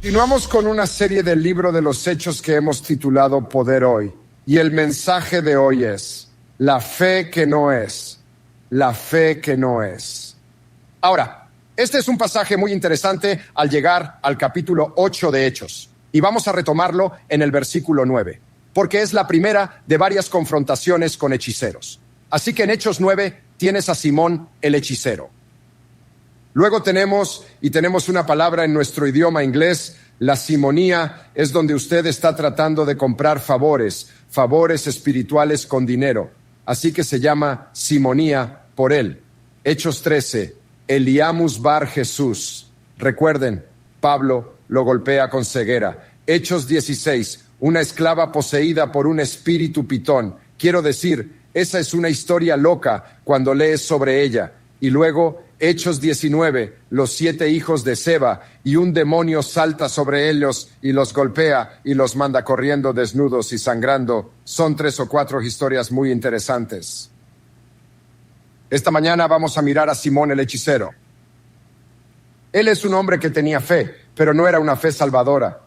Continuamos con una serie del libro de los Hechos que hemos titulado Poder Hoy. Y el mensaje de hoy es, la fe que no es, la fe que no es. Ahora, este es un pasaje muy interesante al llegar al capítulo 8 de Hechos. Y vamos a retomarlo en el versículo 9, porque es la primera de varias confrontaciones con hechiceros. Así que en Hechos 9 tienes a Simón el hechicero. Luego tenemos una palabra en nuestro idioma inglés, la simonía, es donde usted está tratando de comprar favores espirituales con dinero. Así que se llama simonía por él. Hechos 13, Eliamus bar Jesús. Recuerden, Pablo lo golpea con ceguera. Hechos 16, una esclava poseída por un espíritu pitón. Quiero decir, esa es una historia loca cuando lees sobre ella. Y luego, Hechos 19, los 7 hijos de Seba, y un demonio salta sobre ellos y los golpea y los manda corriendo desnudos y sangrando. Son 3 o 4 historias muy interesantes. Esta mañana vamos a mirar a Simón el hechicero. Él es un hombre que tenía fe, pero no era una fe salvadora.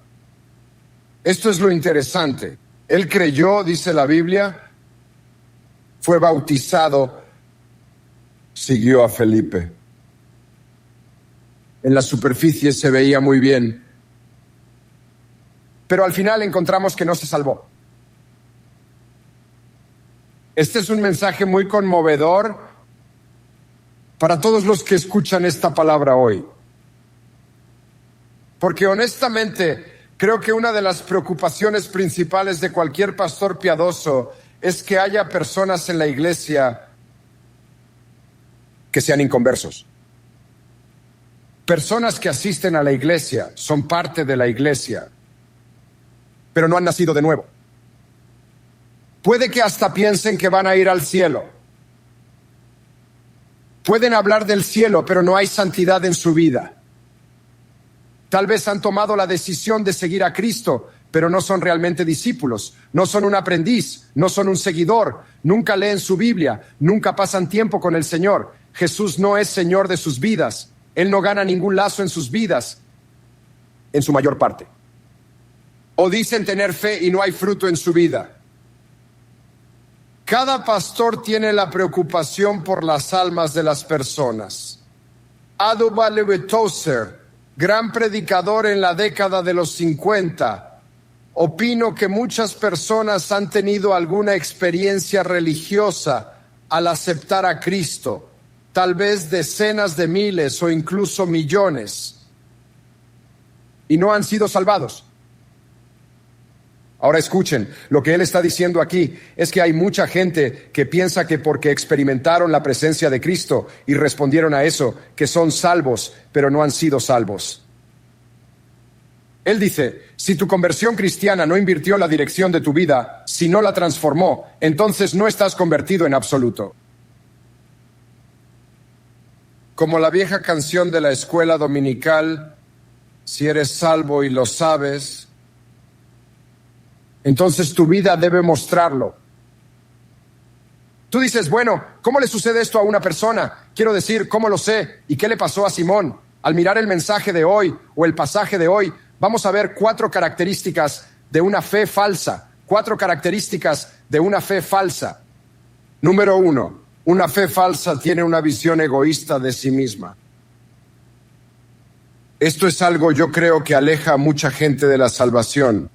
Esto es lo interesante. Él creyó, dice la Biblia, fue bautizado, siguió a Felipe. En la superficie se veía muy bien, pero al final encontramos que no se salvó. Este es un mensaje muy conmovedor para todos los que escuchan esta palabra hoy. Porque honestamente, creo que una de las preocupaciones principales de cualquier pastor piadoso es que haya personas en la iglesia que sean inconversos. Personas que asisten a la iglesia, son parte de la iglesia, pero no han nacido de nuevo. Puede que hasta piensen que van a ir al cielo. Pueden hablar del cielo, pero no hay santidad en su vida. Tal vez han tomado la decisión de seguir a Cristo, pero no son realmente discípulos, no son un aprendiz, no son un seguidor, nunca leen su Biblia, nunca pasan tiempo con el Señor. Jesús no es Señor de sus vidas. Él no gana ningún lazo en sus vidas, en su mayor parte. O dicen tener fe y no hay fruto en su vida. Cada pastor tiene la preocupación por las almas de las personas. Adoba Tozer, gran predicador en la década de los 50, opino que muchas personas han tenido alguna experiencia religiosa al aceptar a Cristo. Tal vez decenas de miles o incluso millones, y no han sido salvados. Ahora escuchen, lo que él está diciendo aquí es que hay mucha gente que piensa que porque experimentaron la presencia de Cristo y respondieron a eso, que son salvos, pero no han sido salvos. Él dice, si tu conversión cristiana no invirtió la dirección de tu vida, si no la transformó, entonces no estás convertido en absoluto. Como la vieja canción de la escuela dominical, si eres salvo y lo sabes, entonces tu vida debe mostrarlo. Tú dices, bueno, ¿cómo le sucede esto a una persona? Quiero decir, ¿cómo lo sé? ¿Y qué le pasó a Simón? Al mirar el mensaje de hoy o el pasaje de hoy, vamos a ver 4 características de una fe falsa. 4 características de una fe falsa. Número 1. Una fe falsa tiene una visión egoísta de sí misma. Esto es algo, yo creo, que aleja a mucha gente de la salvación.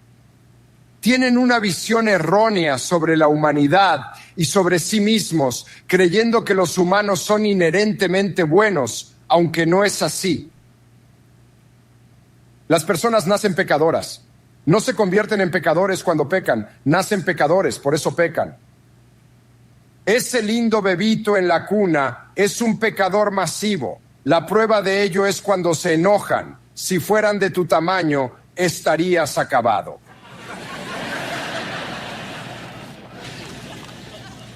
Tienen una visión errónea sobre la humanidad y sobre sí mismos, creyendo que los humanos son inherentemente buenos, aunque no es así. Las personas nacen pecadoras. No se convierten en pecadores cuando pecan, nacen pecadores, por eso pecan. Ese lindo bebito en la cuna es un pecador masivo. La prueba de ello es cuando se enojan. Si fueran de tu tamaño, estarías acabado.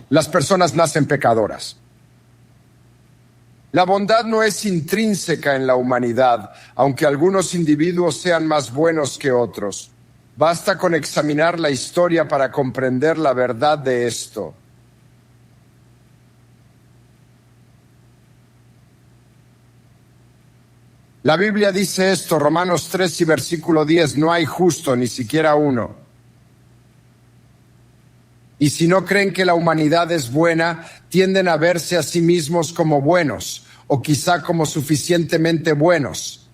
Las personas nacen pecadoras. La bondad no es intrínseca en la humanidad, aunque algunos individuos sean más buenos que otros. Basta con examinar la historia para comprender la verdad de esto. La Biblia dice esto, Romanos 3 y versículo 10, no hay justo, ni siquiera uno. Y si no creen que la humanidad es buena, tienden a verse a sí mismos como buenos, o quizá como suficientemente buenos.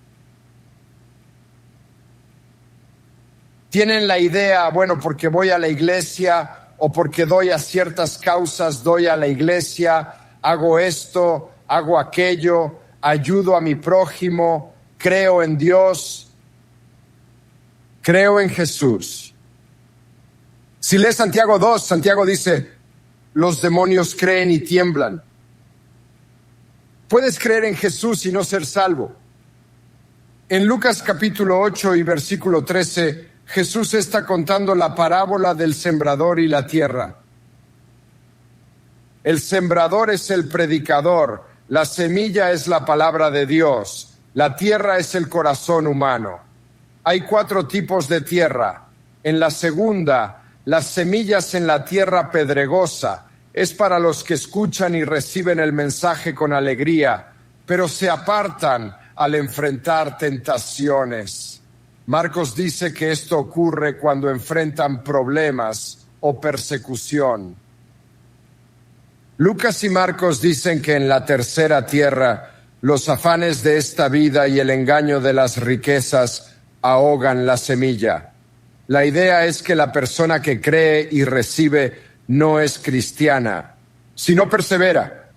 Tienen la idea, bueno, porque voy a la iglesia, o porque doy a ciertas causas, doy a la iglesia, hago esto, hago aquello, ayudo a mi prójimo, creo en Dios, creo en Jesús. Si lees Santiago 2, Santiago dice, los demonios creen y tiemblan. Puedes creer en Jesús y no ser salvo. En Lucas capítulo 8 y versículo 13, Jesús está contando la parábola del sembrador y la tierra. El sembrador es el predicador, la semilla es la palabra de Dios, la tierra es el corazón humano. Hay 4 tipos de tierra. En la segunda, las semillas en la tierra pedregosa es para los que escuchan y reciben el mensaje con alegría, pero se apartan al enfrentar tentaciones. Marcos dice que esto ocurre cuando enfrentan problemas o persecución. Lucas y Marcos dicen que en la tercera tierra los afanes de esta vida y el engaño de las riquezas ahogan la semilla. La idea es que la persona que cree y recibe no es cristiana, sino persevera.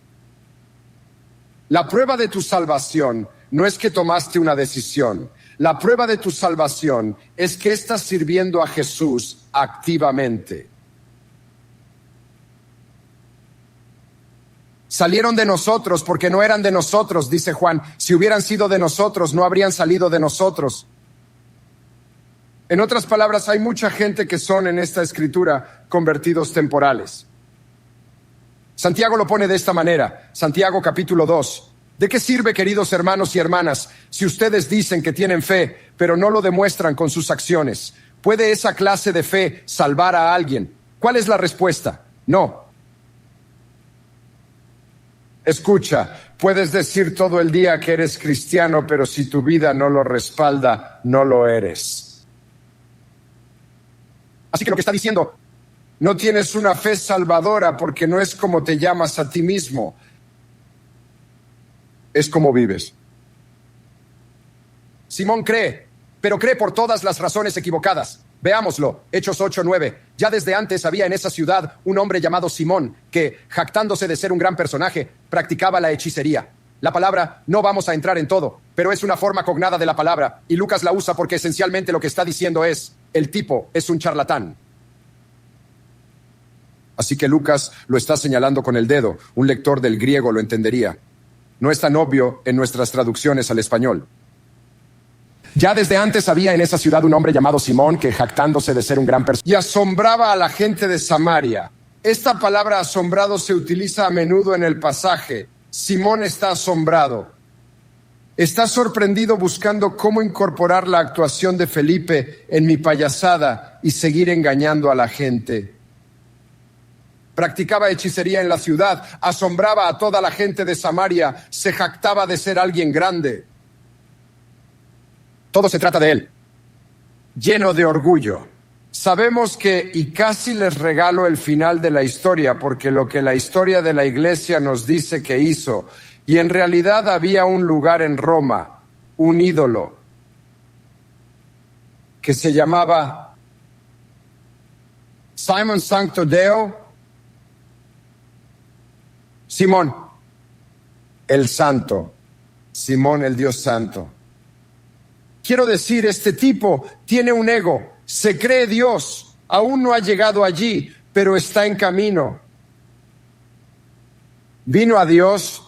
La prueba de tu salvación no es que tomaste una decisión. La prueba de tu salvación es que estás sirviendo a Jesús activamente. Salieron de nosotros porque no eran de nosotros, dice Juan. Si hubieran sido de nosotros, no habrían salido de nosotros. En otras palabras, hay mucha gente que son en esta escritura convertidos temporales. Santiago lo pone de esta manera, Santiago capítulo 2. ¿De qué sirve, queridos hermanos y hermanas, si ustedes dicen que tienen fe, pero no lo demuestran con sus acciones? ¿Puede esa clase de fe salvar a alguien? ¿Cuál es la respuesta? No. Escucha, puedes decir todo el día que eres cristiano, pero si tu vida no lo respalda, no lo eres. Así que lo que está diciendo, no tienes una fe salvadora porque no es como te llamas a ti mismo, es como vives. Simón cree, pero cree por todas las razones equivocadas. Veámoslo, Hechos 8:9. Ya desde antes había en esa ciudad un hombre llamado Simón que, jactándose de ser un gran personaje, practicaba la hechicería. La palabra, no vamos a entrar en todo, pero es una forma cognada de la palabra, y Lucas la usa porque esencialmente lo que está diciendo es, el tipo es un charlatán. Así que Lucas lo está señalando con el dedo. Un lector del griego lo entendería. No es tan obvio en nuestras traducciones al español. Ya desde antes había en esa ciudad un hombre llamado Simón que, jactándose de ser un gran personaje, y asombraba a la gente de Samaria. Esta palabra asombrado se utiliza a menudo en el pasaje. Simón está asombrado. Está sorprendido buscando cómo incorporar la actuación de Felipe en mi payasada y seguir engañando a la gente. Practicaba hechicería en la ciudad, asombraba a toda la gente de Samaria, se jactaba de ser alguien grande. Todo se trata de él, lleno de orgullo. Sabemos que, y casi les regalo el final de la historia, porque lo que la historia de la iglesia nos dice que hizo, y en realidad había un lugar en Roma, un ídolo, que se llamaba Simon Sancto Deo, Simón, el santo, Simón el Dios santo. Quiero decir, este tipo tiene un ego, se cree Dios, aún no ha llegado allí, pero está en camino. Vino a Dios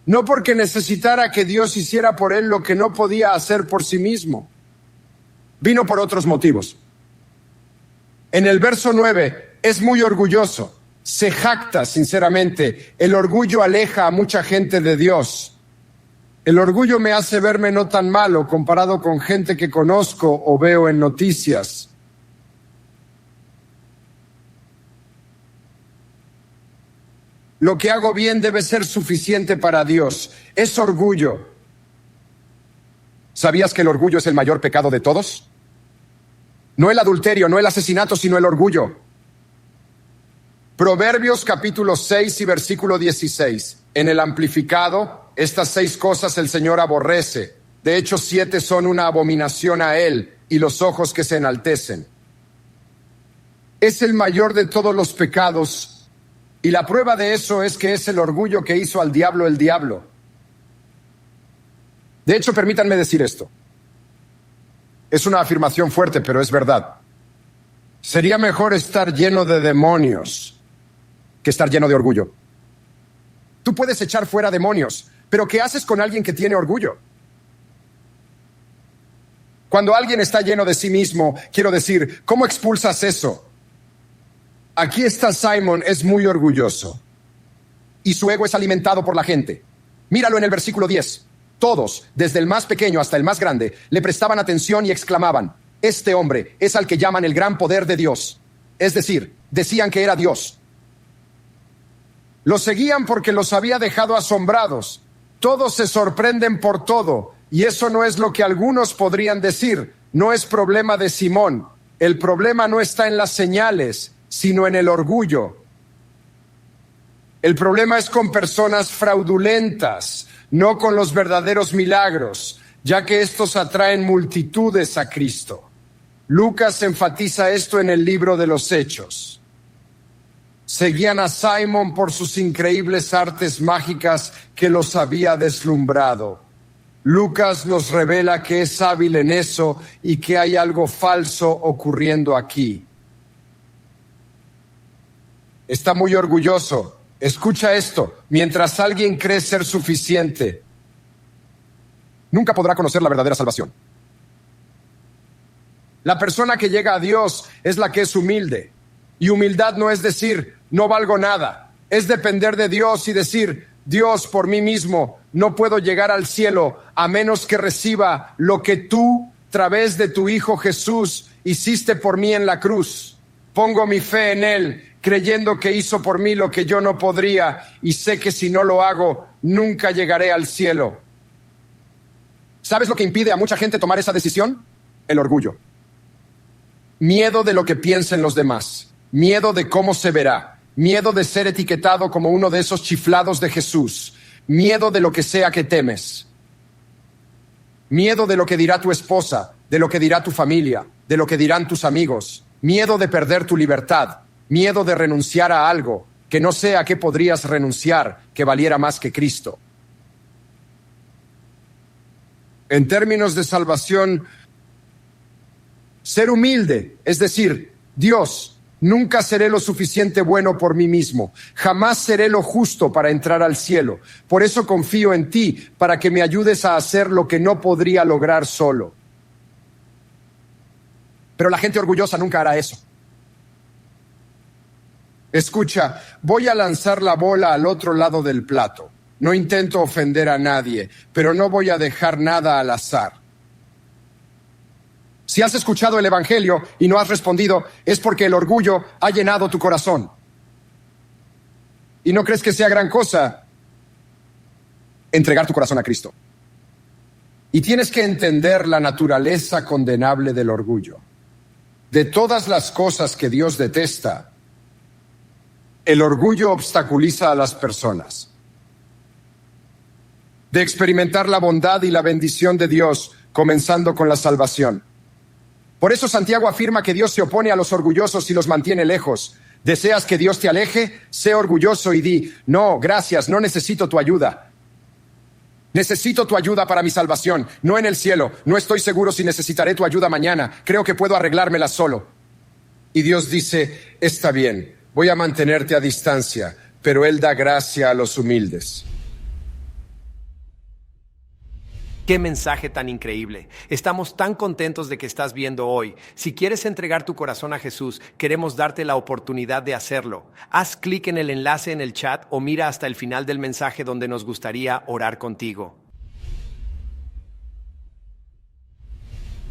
no porque necesitara que Dios hiciera por él lo que no podía hacer por sí mismo. Vino por otros motivos. En el verso 9 es muy orgulloso, se jacta sinceramente. El orgullo aleja a mucha gente de Dios. El orgullo me hace verme no tan malo comparado con gente que conozco o veo en noticias. Lo que hago bien debe ser suficiente para Dios. Es orgullo. ¿Sabías que el orgullo es el mayor pecado de todos? No el adulterio, no el asesinato, sino el orgullo. Proverbios capítulo 6 y versículo 16. En el amplificado, estas 6 cosas el Señor aborrece. De hecho, 7 son una abominación a Él, y los ojos que se enaltecen. Es el mayor de todos los pecados, y la prueba de eso es que es el orgullo que hizo al diablo el diablo. De hecho, permítanme decir esto. Es una afirmación fuerte, pero es verdad. Sería mejor estar lleno de demonios que estar lleno de orgullo. Tú puedes echar fuera demonios, pero ¿qué haces con alguien que tiene orgullo? Cuando alguien está lleno de sí mismo, quiero decir, ¿cómo expulsas eso? Aquí está Simon, es muy orgulloso. Y su ego es alimentado por la gente. Míralo en el versículo 10. Todos, desde el más pequeño hasta el más grande, le prestaban atención y exclamaban, este hombre es al que llaman el gran poder de Dios. Es decir, decían que era Dios. Lo seguían porque los había dejado asombrados. Todos se sorprenden por todo, y eso no es lo que algunos podrían decir. No es problema de Simón. El problema no está en las señales, sino en el orgullo. El problema es con personas fraudulentas, no con los verdaderos milagros, ya que estos atraen multitudes a Cristo. Lucas enfatiza esto en el libro de los Hechos. Seguían a Simon por sus increíbles artes mágicas que los había deslumbrado. Lucas nos revela que es hábil en eso y que hay algo falso ocurriendo aquí. Está muy orgulloso. Escucha esto, mientras alguien cree ser suficiente, nunca podrá conocer la verdadera salvación. La persona que llega a Dios es la que es humilde. Y humildad no es decir, no valgo nada. Es depender de Dios y decir, Dios, por mí mismo, no puedo llegar al cielo a menos que reciba lo que tú, a través de tu Hijo Jesús, hiciste por mí en la cruz. Pongo mi fe en Él, creyendo que hizo por mí lo que yo no podría, y sé que si no lo hago, nunca llegaré al cielo. ¿Sabes lo que impide a mucha gente tomar esa decisión? El orgullo. Miedo de lo que piensen los demás. Miedo de cómo se verá. Miedo de ser etiquetado como uno de esos chiflados de Jesús. Miedo de lo que sea que temes. Miedo de lo que dirá tu esposa, de lo que dirá tu familia, de lo que dirán tus amigos. Miedo de perder tu libertad. Miedo de renunciar a algo, que no sé a qué podrías renunciar, que valiera más que Cristo. En términos de salvación, ser humilde, es decir, Dios, nunca seré lo suficiente bueno por mí mismo, jamás seré lo justo para entrar al cielo. Por eso confío en ti, para que me ayudes a hacer lo que no podría lograr solo. Pero la gente orgullosa nunca hará eso. Escucha, voy a lanzar la bola al otro lado del plato. No intento ofender a nadie, pero no voy a dejar nada al azar. Si has escuchado el Evangelio y no has respondido, es porque el orgullo ha llenado tu corazón. ¿Y no crees que sea gran cosa entregar tu corazón a Cristo? Y tienes que entender la naturaleza condenable del orgullo. De todas las cosas que Dios detesta, el orgullo obstaculiza a las personas de experimentar la bondad y la bendición de Dios, comenzando con la salvación. Por eso Santiago afirma que Dios se opone a los orgullosos y los mantiene lejos. ¿Deseas que Dios te aleje? Sé orgulloso y di, no, gracias, no necesito tu ayuda. Necesito tu ayuda para mi salvación, no en el cielo. No estoy seguro si necesitaré tu ayuda mañana. Creo que puedo arreglármela solo. Y Dios dice, está bien, voy a mantenerte a distancia, pero Él da gracia a los humildes. ¡Qué mensaje tan increíble! Estamos tan contentos de que estás viendo hoy. Si quieres entregar tu corazón a Jesús, queremos darte la oportunidad de hacerlo. Haz clic en el enlace en el chat o mira hasta el final del mensaje donde nos gustaría orar contigo.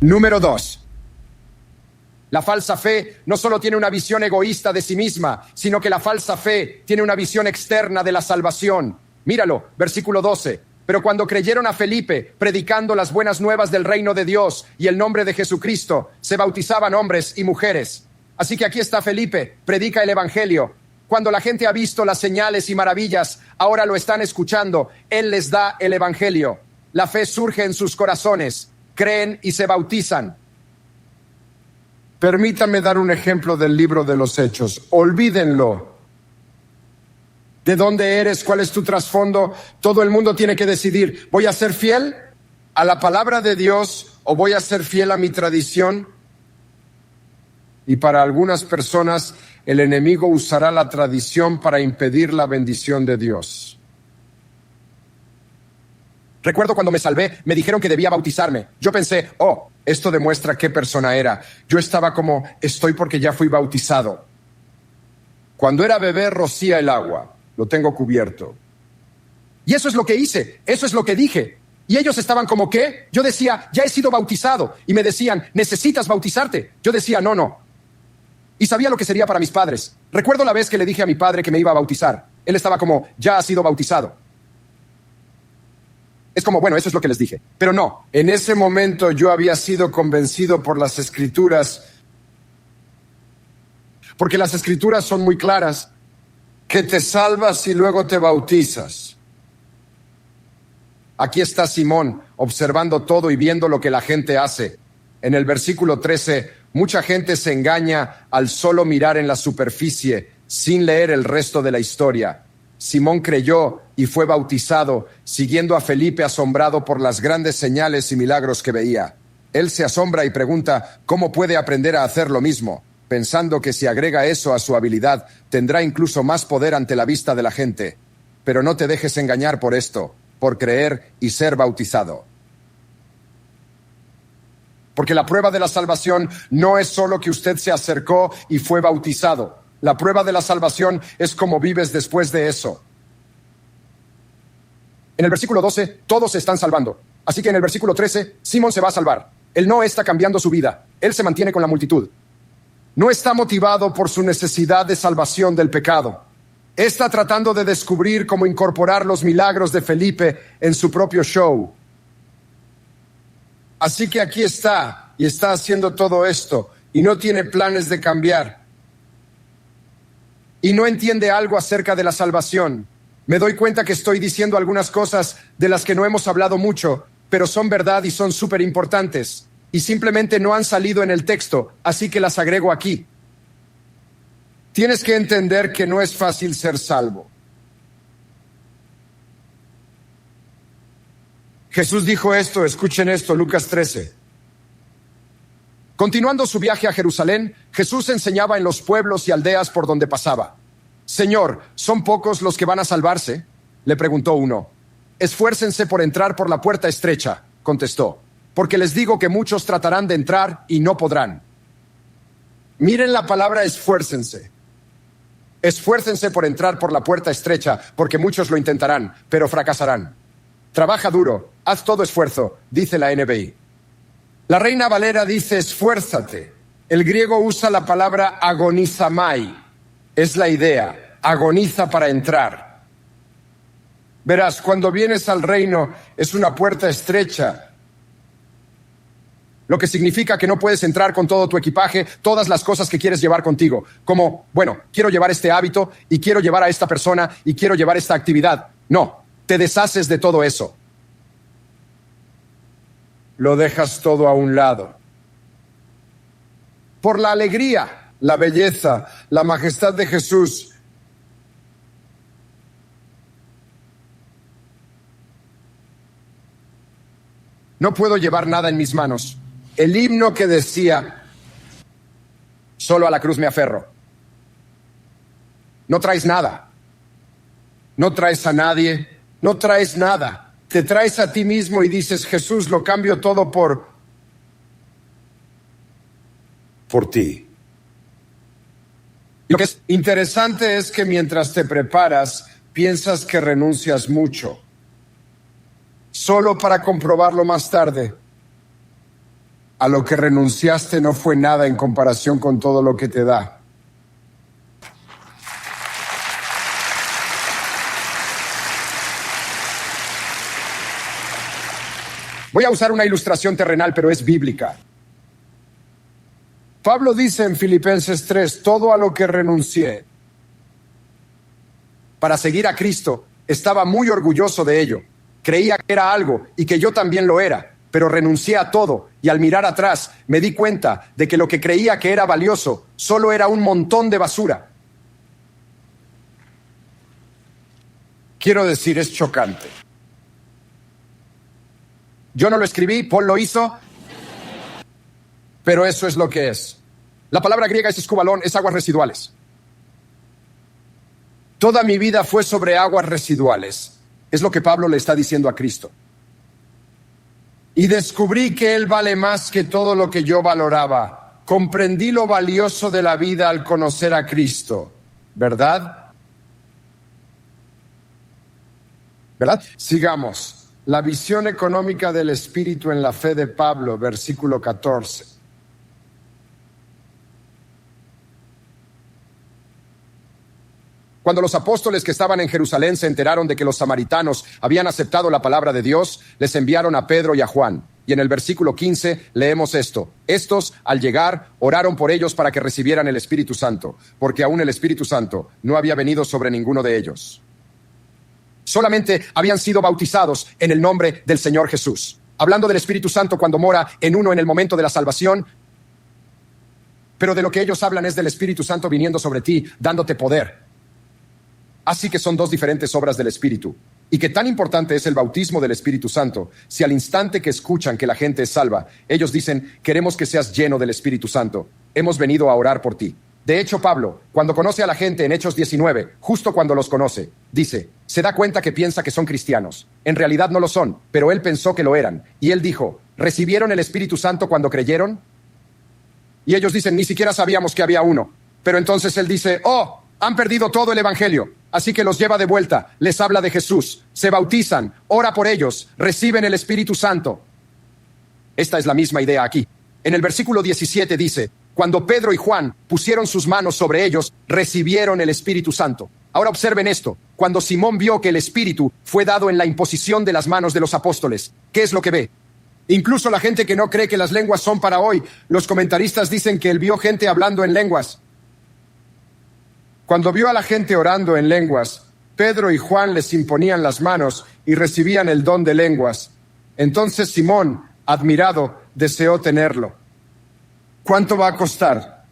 Número 2. La falsa fe no solo tiene una visión egoísta de sí misma, sino que la falsa fe tiene una visión externa de la salvación. Míralo, versículo 12. Pero cuando creyeron a Felipe, predicando las buenas nuevas del reino de Dios y el nombre de Jesucristo, se bautizaban hombres y mujeres. Así que aquí está Felipe, predica el evangelio. Cuando la gente ha visto las señales y maravillas, ahora lo están escuchando. Él les da el evangelio. La fe surge en sus corazones, creen y se bautizan. Permítame dar un ejemplo del libro de los Hechos. Olvídenlo. ¿De dónde eres? ¿Cuál es tu trasfondo? Todo el mundo tiene que decidir, ¿voy a ser fiel a la palabra de Dios o voy a ser fiel a mi tradición? Y para algunas personas, el enemigo usará la tradición para impedir la bendición de Dios. Recuerdo cuando me salvé, me dijeron que debía bautizarme. Yo pensé, esto demuestra qué persona era. Yo estaba como, estoy porque ya fui bautizado. Cuando era bebé, rocía el agua. Lo tengo cubierto. Y eso es lo que hice, eso es lo que dije. Y ellos estaban como, ¿qué? Yo decía, ya he sido bautizado. Y me decían, necesitas bautizarte. Yo decía, no. Y sabía lo que sería para mis padres. Recuerdo la vez que le dije a mi padre que me iba a bautizar. Él estaba como, ya has sido bautizado. Es como, bueno, eso es lo que les dije. Pero no, en ese momento yo había sido convencido por las Escrituras. Porque las Escrituras son muy claras. Que te salvas y luego te bautizas. Aquí está Simón, observando todo y viendo lo que la gente hace. En el versículo 13, mucha gente se engaña al solo mirar en la superficie, sin leer el resto de la historia. Simón creyó y fue bautizado, siguiendo a Felipe asombrado por las grandes señales y milagros que veía. Él se asombra y pregunta, ¿cómo puede aprender a hacer lo mismo? Pensando que si agrega eso a su habilidad, tendrá incluso más poder ante la vista de la gente. Pero no te dejes engañar por esto, por creer y ser bautizado. Porque la prueba de la salvación no es solo que usted se acercó y fue bautizado. La prueba de la salvación es cómo vives después de eso. En el versículo 12, todos se están salvando. Así que en el versículo 13, Simón se va a salvar. Él no está cambiando su vida. Él se mantiene con la multitud. No está motivado por su necesidad de salvación del pecado. Está tratando de descubrir cómo incorporar los milagros de Felipe en su propio show. Así que aquí está, y está haciendo todo esto, y no tiene planes de cambiar. Y no entiende algo acerca de la salvación. Me doy cuenta que estoy diciendo algunas cosas de las que no hemos hablado mucho, pero son verdad y son súper importantes. Y simplemente no han salido en el texto, así que las agrego aquí. Tienes que entender que no es fácil ser salvo. Jesús dijo esto, escuchen esto, Lucas 13. Continuando su viaje a Jerusalén, Jesús enseñaba en los pueblos y aldeas por donde pasaba. Señor, ¿son pocos los que van a salvarse?, le preguntó uno. Esfuércense por entrar por la puerta estrecha, contestó. Porque les digo que muchos tratarán de entrar y no podrán. Miren la palabra esfuércense. Esfuércense por entrar por la puerta estrecha, porque muchos lo intentarán, pero fracasarán. Trabaja duro, haz todo esfuerzo, dice la NBI. La Reina Valera dice esfuérzate. El griego usa la palabra agonizamai. Es la idea, agoniza para entrar. Verás, cuando vienes al reino es una puerta estrecha, lo que significa que no puedes entrar con todo tu equipaje, todas las cosas que quieres llevar contigo. Como, bueno, quiero llevar este hábito y quiero llevar a esta persona y quiero llevar esta actividad. No, te deshaces de todo eso. Lo dejas todo a un lado. Por la alegría, la belleza, la majestad de Jesús. No puedo llevar nada en mis manos. El himno que decía, solo a la cruz me aferro. No traes nada. No traes a nadie. No traes nada. Te traes a ti mismo y dices, Jesús, lo cambio todo por ti. Lo que es interesante es que mientras te preparas, piensas que renuncias mucho. Solo para comprobarlo más tarde. A lo que renunciaste no fue nada en comparación con todo lo que te da. Voy a usar una ilustración terrenal, pero es bíblica. Pablo dice en Filipenses 3, todo a lo que renuncié para seguir a Cristo, estaba muy orgulloso de ello. Creía que era algo y que yo también lo era, pero renuncié a todo y al mirar atrás me di cuenta de que lo que creía que era valioso solo era un montón de basura. Quiero decir, es chocante. Yo no lo escribí, Paul lo hizo, pero eso es lo que es. La palabra griega es escubalón, es aguas residuales. Toda mi vida fue sobre aguas residuales. Es lo que Pablo le está diciendo a Cristo. Y descubrí que Él vale más que todo lo que yo valoraba. Comprendí lo valioso de la vida al conocer a Cristo. ¿Verdad? ¿Verdad? Sigamos. La visión económica del Espíritu en la fe de Pablo, versículo 14. Cuando los apóstoles que estaban en Jerusalén se enteraron de que los samaritanos habían aceptado la palabra de Dios, les enviaron a Pedro y a Juan. Y en el versículo 15 leemos esto. Estos, al llegar, oraron por ellos para que recibieran el Espíritu Santo, porque aún el Espíritu Santo no había venido sobre ninguno de ellos. Solamente habían sido bautizados en el nombre del Señor Jesús. Hablando del Espíritu Santo cuando mora en uno en el momento de la salvación, pero de lo que ellos hablan es del Espíritu Santo viniendo sobre ti, dándote poder. Así que son dos diferentes obras del Espíritu. Y que tan importante es el bautismo del Espíritu Santo, si al instante que escuchan que la gente es salva, ellos dicen, queremos que seas lleno del Espíritu Santo. Hemos venido a orar por ti. De hecho, Pablo, cuando conoce a la gente en Hechos 19, justo cuando los conoce, dice, se da cuenta que piensa que son cristianos. En realidad no lo son, pero él pensó que lo eran. Y él dijo, ¿recibieron el Espíritu Santo cuando creyeron? Y ellos dicen, ni siquiera sabíamos que había uno. Pero entonces él dice, oh, han perdido todo el evangelio. Así que los lleva de vuelta, les habla de Jesús, se bautizan, ora por ellos, reciben el Espíritu Santo. Esta es la misma idea aquí. En el versículo 17 dice, cuando Pedro y Juan pusieron sus manos sobre ellos, recibieron el Espíritu Santo. Ahora observen esto. Cuando Simón vio que el Espíritu fue dado en la imposición de las manos de los apóstoles, ¿qué es lo que ve? Incluso la gente que no cree que las lenguas son para hoy, los comentaristas dicen que él vio gente hablando en lenguas. Cuando vio a la gente orando en lenguas, Pedro y Juan les imponían las manos y recibían el don de lenguas. Entonces Simón, admirado, deseó tenerlo. ¿Cuánto va a costar?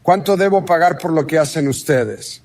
¿Cuánto debo pagar por lo que hacen ustedes?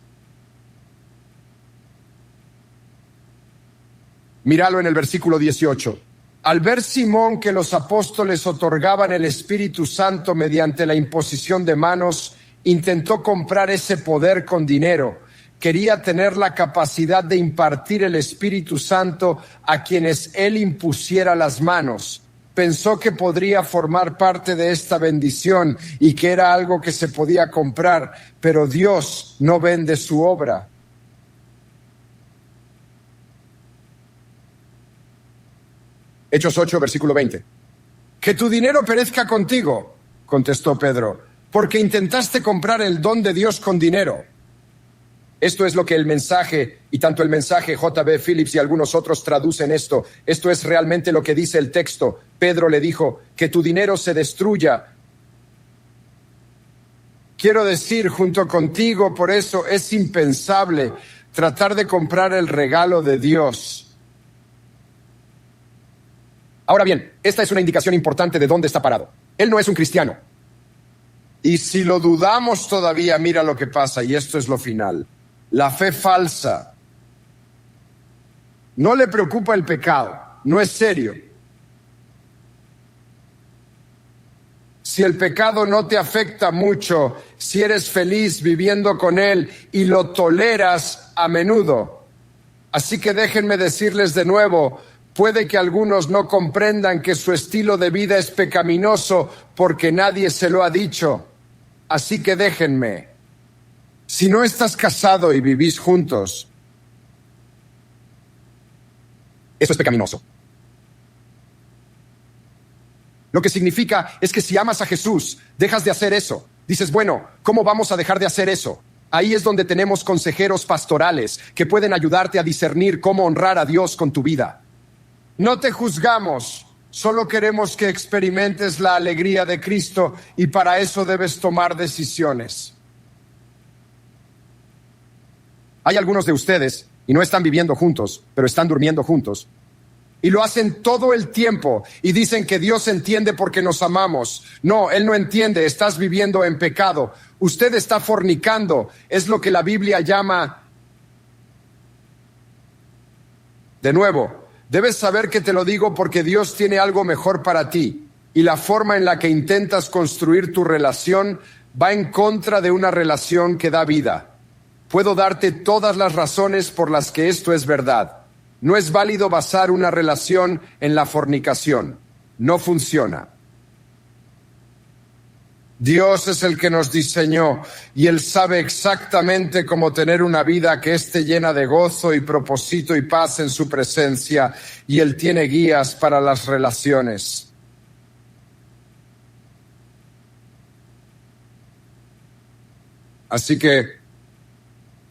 Míralo en el versículo 18. Al ver Simón que los apóstoles otorgaban el Espíritu Santo mediante la imposición de manos, intentó comprar ese poder con dinero. Quería tener la capacidad de impartir el Espíritu Santo a quienes él impusiera las manos. Pensó que podría formar parte de esta bendición y que era algo que se podía comprar, pero Dios no vende su obra. Hechos 8, versículo 20. Que tu dinero perezca contigo, contestó Pedro, porque intentaste comprar el don de Dios con dinero. Esto es lo que el mensaje, y tanto el mensaje J.B. Phillips y algunos otros traducen esto. Esto es realmente lo que dice el texto. Pedro le dijo, que tu dinero se destruya. Quiero decir, junto contigo, por eso es impensable tratar de comprar el regalo de Dios. Ahora bien, esta es una indicación importante de dónde está parado. Él no es un cristiano. Y si lo dudamos todavía, mira lo que pasa, y esto es lo final. La fe falsa. No le preocupa el pecado, no es serio. Si el pecado no te afecta mucho, si eres feliz viviendo con él y lo toleras a menudo. Así que déjenme decirles de nuevo, puede que algunos no comprendan que su estilo de vida es pecaminoso porque nadie se lo ha dicho. Así que déjenme. Si no estás casado y vivís juntos, eso es pecaminoso. Lo que significa es que si amas a Jesús, dejas de hacer eso. Dices, bueno, ¿cómo vamos a dejar de hacer eso? Ahí es donde tenemos consejeros pastorales que pueden ayudarte a discernir cómo honrar a Dios con tu vida. No te juzgamos, solo queremos que experimentes la alegría de Cristo y para eso debes tomar decisiones. Hay algunos de ustedes, y no están viviendo juntos, pero están durmiendo juntos. Y lo hacen todo el tiempo y dicen que Dios entiende porque nos amamos. No, Él no entiende, estás viviendo en pecado. Usted está fornicando, es lo que la Biblia llama. De nuevo, debes saber que te lo digo porque Dios tiene algo mejor para ti. Y la forma en la que intentas construir tu relación va en contra de una relación que da vida. Puedo darte todas las razones por las que esto es verdad. No es válido basar una relación en la fornicación. No funciona. Dios es el que nos diseñó y Él sabe exactamente cómo tener una vida que esté llena de gozo y propósito y paz en su presencia, y Él tiene guías para las relaciones. Así que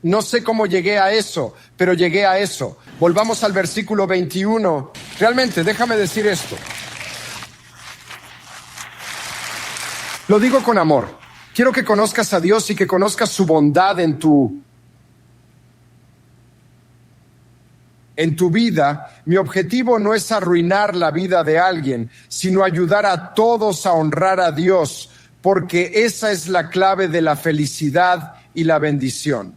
no sé cómo llegué a eso, pero llegué a eso. Volvamos al versículo 21. Realmente, déjame decir esto. Lo digo con amor. Quiero que conozcas a Dios y que conozcas su bondad en tu vida. Mi objetivo no es arruinar la vida de alguien, sino ayudar a todos a honrar a Dios, porque esa es la clave de la felicidad y la bendición.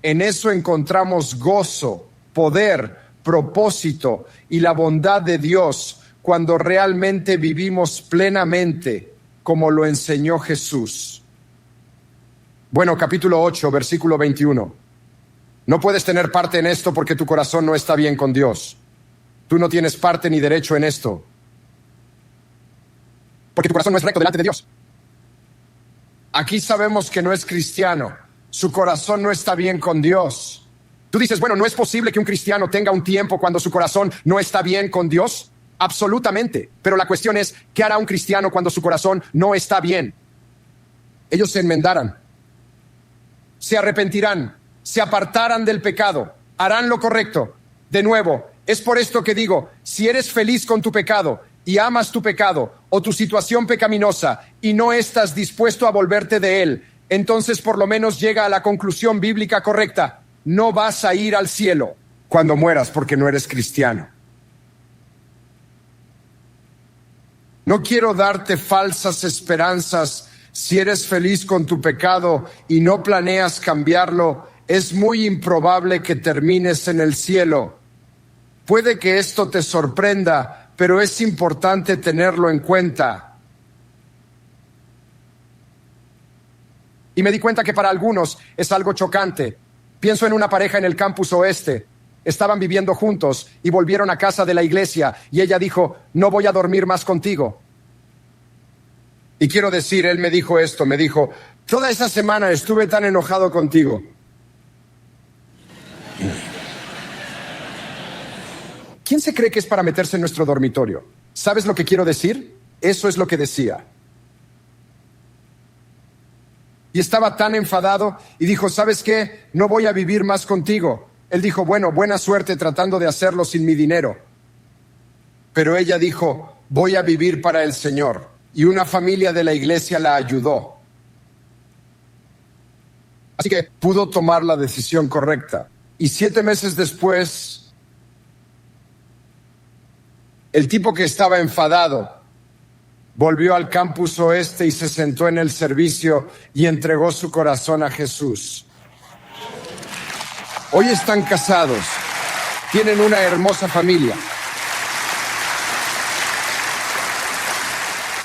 En eso encontramos gozo, poder, propósito y la bondad de Dios cuando realmente vivimos plenamente como lo enseñó Jesús. Bueno, capítulo 8, versículo 21. No puedes tener parte en esto porque tu corazón no está bien con Dios. Tú no tienes parte ni derecho en esto, porque tu corazón no es recto delante de Dios. Aquí sabemos que no es cristiano. Su corazón no está bien con Dios. Tú dices, bueno, ¿no es posible que un cristiano tenga un tiempo cuando su corazón no está bien con Dios? Absolutamente. Pero la cuestión es, ¿qué hará un cristiano cuando su corazón no está bien? Ellos se enmendarán, se arrepentirán, se apartarán del pecado, harán lo correcto. De nuevo, es por esto que digo, si eres feliz con tu pecado y amas tu pecado o tu situación pecaminosa y no estás dispuesto a volverte de él, entonces por lo menos llega a la conclusión bíblica correcta. No vas a ir al cielo cuando mueras porque no eres cristiano. No quiero darte falsas esperanzas. Si eres feliz con tu pecado y no planeas cambiarlo, es muy improbable que termines en el cielo. Puede que esto te sorprenda, pero es importante tenerlo en cuenta. Y me di cuenta que para algunos es algo chocante. Pienso en una pareja en el campus oeste. Estaban viviendo juntos y volvieron a casa de la iglesia y ella dijo, no voy a dormir más contigo. Y quiero decir, él me dijo esto, me dijo, toda esa semana estuve tan enojado contigo. ¿Quién se cree que es para meterse en nuestro dormitorio? ¿Sabes lo que quiero decir? Eso es lo que decía. Y estaba tan enfadado y dijo, ¿sabes qué? No voy a vivir más contigo. Él dijo, bueno, buena suerte tratando de hacerlo sin mi dinero. Pero ella dijo, voy a vivir para el Señor. Y una familia de la iglesia la ayudó. Así que pudo tomar la decisión correcta. Y 7 meses después, el tipo que estaba enfadado volvió al campus oeste y se sentó en el servicio y entregó su corazón a Jesús. Hoy están casados, tienen una hermosa familia.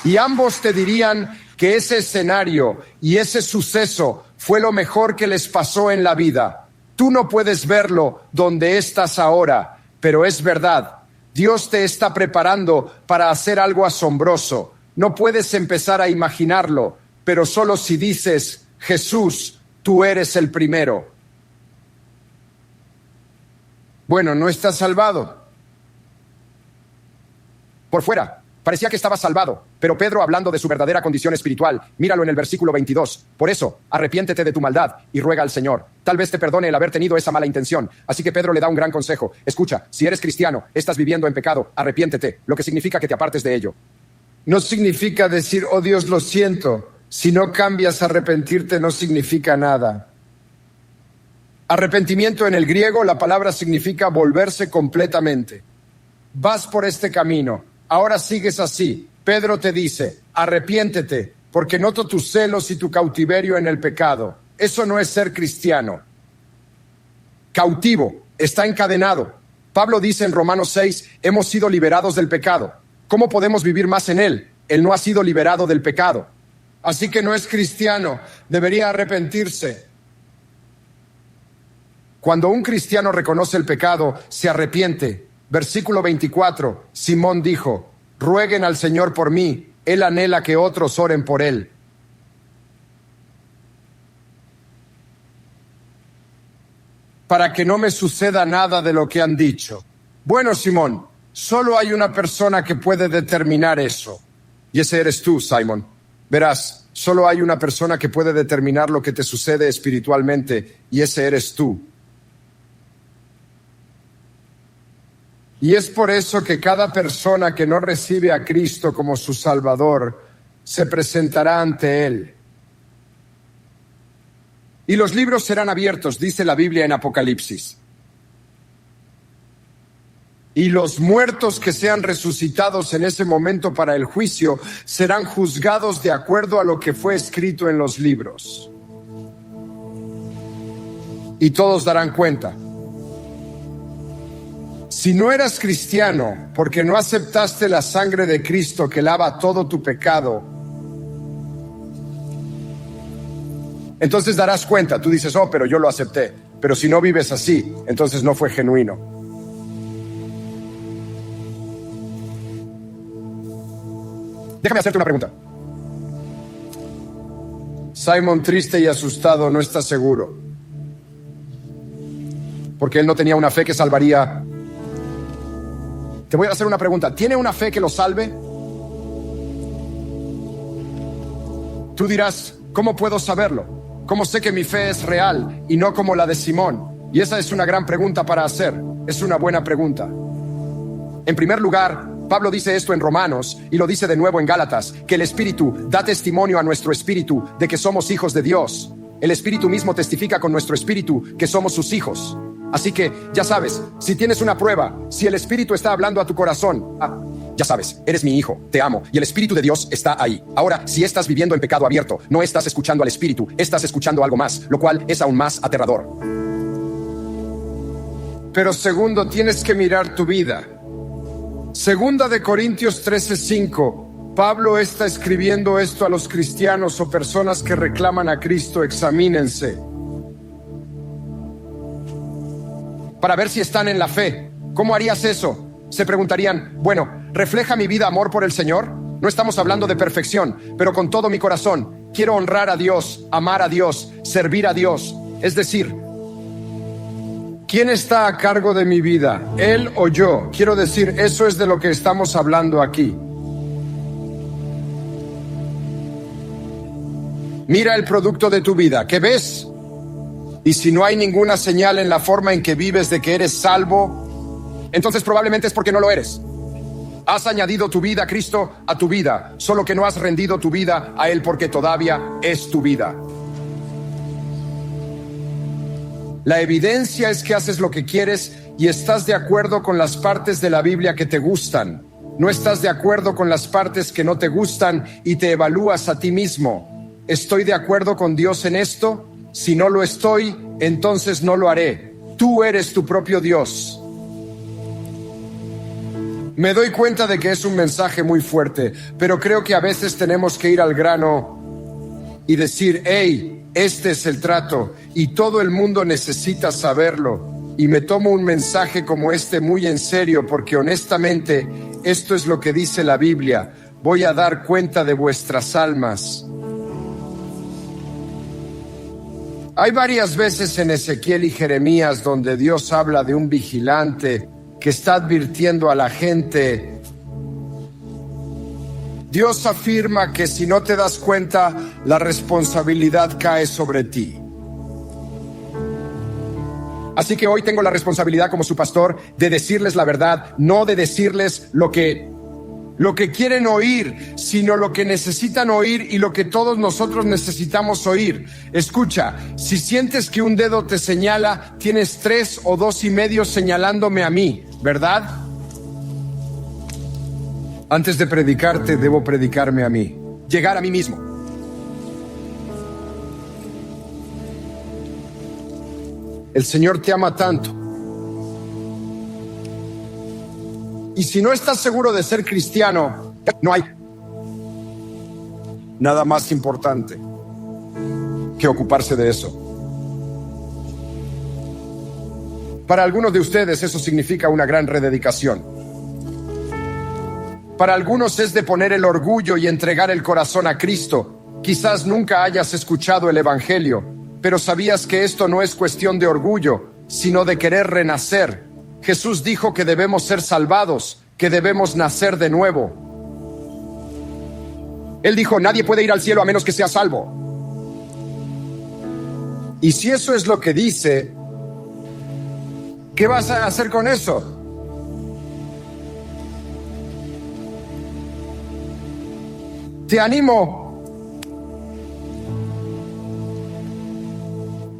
Y ambos te dirían que ese escenario y ese suceso fue lo mejor que les pasó en la vida. Tú no puedes verlo donde estás ahora, pero es verdad. Dios te está preparando para hacer algo asombroso. No puedes empezar a imaginarlo, pero solo si dices, Jesús, tú eres el primero. Bueno, no estás salvado. Por fuera, Parecía que estaba salvado, pero Pedro, hablando de su verdadera condición espiritual, míralo en el versículo 22. Por eso, arrepiéntete de tu maldad y ruega al Señor. Tal vez te perdone el haber tenido esa mala intención. Así que Pedro le da un gran consejo. Escucha, si eres cristiano, estás viviendo en pecado, arrepiéntete, lo que significa que te apartes de ello. No significa decir, oh Dios, lo siento. Si no cambias, arrepentirte no significa nada. Arrepentimiento en el griego, la palabra significa volverse completamente. Vas por este camino, ahora sigues así. Pedro te dice, arrepiéntete, porque noto tus celos y tu cautiverio en el pecado. Eso no es ser cristiano. Cautivo, está encadenado. Pablo dice en Romanos 6, hemos sido liberados del pecado. ¿Cómo podemos vivir más en él? Él no ha sido liberado del pecado. Así que no es cristiano, debería arrepentirse. Cuando un cristiano reconoce el pecado, se arrepiente. Versículo 24, Simón dijo, rueguen al Señor por mí, Él anhela que otros oren por Él. Para que no me suceda nada de lo que han dicho. Bueno, Simón, solo hay una persona que puede determinar eso. Y ese eres tú, Simón. Verás, solo hay una persona que puede determinar lo que te sucede espiritualmente, y ese eres tú. Y es por eso que cada persona que no recibe a Cristo como su Salvador se presentará ante Él. Y los libros serán abiertos, dice la Biblia en Apocalipsis. Y los muertos que sean resucitados en ese momento para el juicio serán juzgados de acuerdo a lo que fue escrito en los libros. Y todos darán cuenta. Si no eras cristiano porque no aceptaste la sangre de Cristo que lava todo tu pecado, entonces darás cuenta. Tú dices, oh, pero yo lo acepté. Pero si no vives así, entonces no fue genuino. Déjame hacerte una pregunta. Simón, triste y asustado, no está seguro. Porque él no tenía una fe que salvaría. Te voy a hacer una pregunta. ¿Tiene una fe que lo salve? Tú dirás, ¿cómo puedo saberlo? ¿Cómo sé que mi fe es real y no como la de Simón? Y esa es una gran pregunta para hacer. Es una buena pregunta. En primer lugar, Pablo dice esto en Romanos y lo dice de nuevo en Gálatas, que el Espíritu da testimonio a nuestro espíritu de que somos hijos de Dios. El Espíritu mismo testifica con nuestro espíritu que somos sus hijos. Así que, ya sabes, si tienes una prueba, si el Espíritu está hablando a tu corazón, ya sabes, eres mi hijo, te amo, y el Espíritu de Dios está ahí. Ahora, si estás viviendo en pecado abierto, no estás escuchando al Espíritu, estás escuchando algo más, lo cual es aún más aterrador. Pero segundo, tienes que mirar tu vida. Segunda de Corintios 13:5, Pablo está escribiendo esto a los cristianos o personas que reclaman a Cristo, examínense. Para ver si están en la fe. ¿Cómo harías eso? Se preguntarían, bueno, ¿refleja mi vida amor por el Señor? No estamos hablando de perfección, pero con todo mi corazón, quiero honrar a Dios, amar a Dios, servir a Dios. Es decir, ¿quién está a cargo de mi vida? ¿Él o yo? Quiero decir, eso es de lo que estamos hablando aquí. Mira el producto de tu vida. ¿Qué ves? Y si no hay ninguna señal en la forma en que vives de que eres salvo, entonces probablemente es porque no lo eres. Has añadido tu vida, Cristo, a tu vida, solo que no has rendido tu vida a Él porque todavía es tu vida. La evidencia es que haces lo que quieres y estás de acuerdo con las partes de la Biblia que te gustan. No estás de acuerdo con las partes que no te gustan y te evalúas a ti mismo. ¿Estoy de acuerdo con Dios en esto? Si no lo estoy, entonces no lo haré. Tú eres tu propio Dios. Me doy cuenta de que es un mensaje muy fuerte, pero creo que a veces tenemos que ir al grano y decir, hey, este es el trato y todo el mundo necesita saberlo. Y me tomo un mensaje como este muy en serio porque honestamente esto es lo que dice la Biblia. Voy a dar cuenta de vuestras almas. Hay varias veces en Ezequiel y Jeremías donde Dios habla de un vigilante que está advirtiendo a la gente Dios afirma que si no te das cuenta, la responsabilidad cae sobre ti. Así que hoy tengo la responsabilidad como su pastor de decirles la verdad, no de decirles lo que quieren oír, sino lo que necesitan oír y lo que todos nosotros necesitamos oír. Escucha, si sientes que un dedo te señala, tienes 3 o 2.5 señalándome a mí, ¿verdad? Antes de predicarte, debo predicarme a mí, llegar a mí mismo. El Señor te ama tanto. Y si no estás seguro de ser cristiano, no hay nada más importante que ocuparse de eso. Para algunos de ustedes eso significa una gran rededicación. Para algunos es de poner el orgullo y entregar el corazón a Cristo. Quizás nunca hayas escuchado el Evangelio, pero sabías que esto no es cuestión de orgullo, sino de querer renacer. Jesús dijo que debemos ser salvados, que debemos nacer de nuevo. Él dijo, nadie puede ir al cielo a menos que sea salvo. Y si eso es lo que dice, ¿qué vas a hacer con eso? Te animo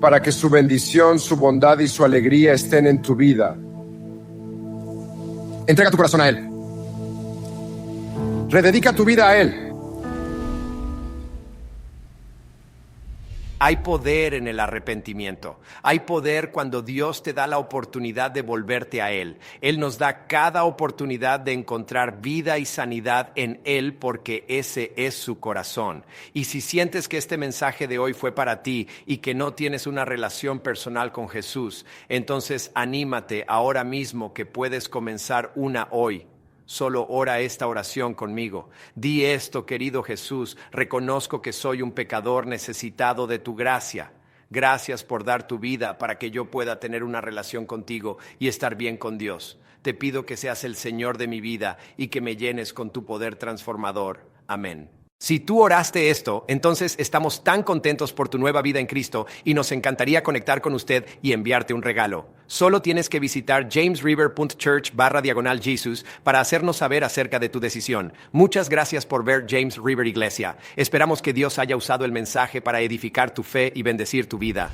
para que su bendición, su bondad y su alegría estén en tu vida. Entrega tu corazón a Él. Rededica tu vida a Él. Hay poder en el arrepentimiento. Hay poder cuando Dios te da la oportunidad de volverte a Él. Él nos da cada oportunidad de encontrar vida y sanidad en Él porque ese es su corazón. Y si sientes que este mensaje de hoy fue para ti y que no tienes una relación personal con Jesús, entonces anímate ahora mismo que puedes comenzar una hoy. Solo ora esta oración conmigo. Di esto, querido Jesús, reconozco que soy un pecador necesitado de tu gracia. Gracias por dar tu vida para que yo pueda tener una relación contigo y estar bien con Dios. Te pido que seas el Señor de mi vida y que me llenes con tu poder transformador. Amén. Si tú oraste esto, entonces estamos tan contentos por tu nueva vida en Cristo y nos encantaría conectar con usted y enviarte un regalo. Solo tienes que visitar jamesriver.church/Jesus para hacernos saber acerca de tu decisión. Muchas gracias por ver James River Iglesia. Esperamos que Dios haya usado el mensaje para edificar tu fe y bendecir tu vida.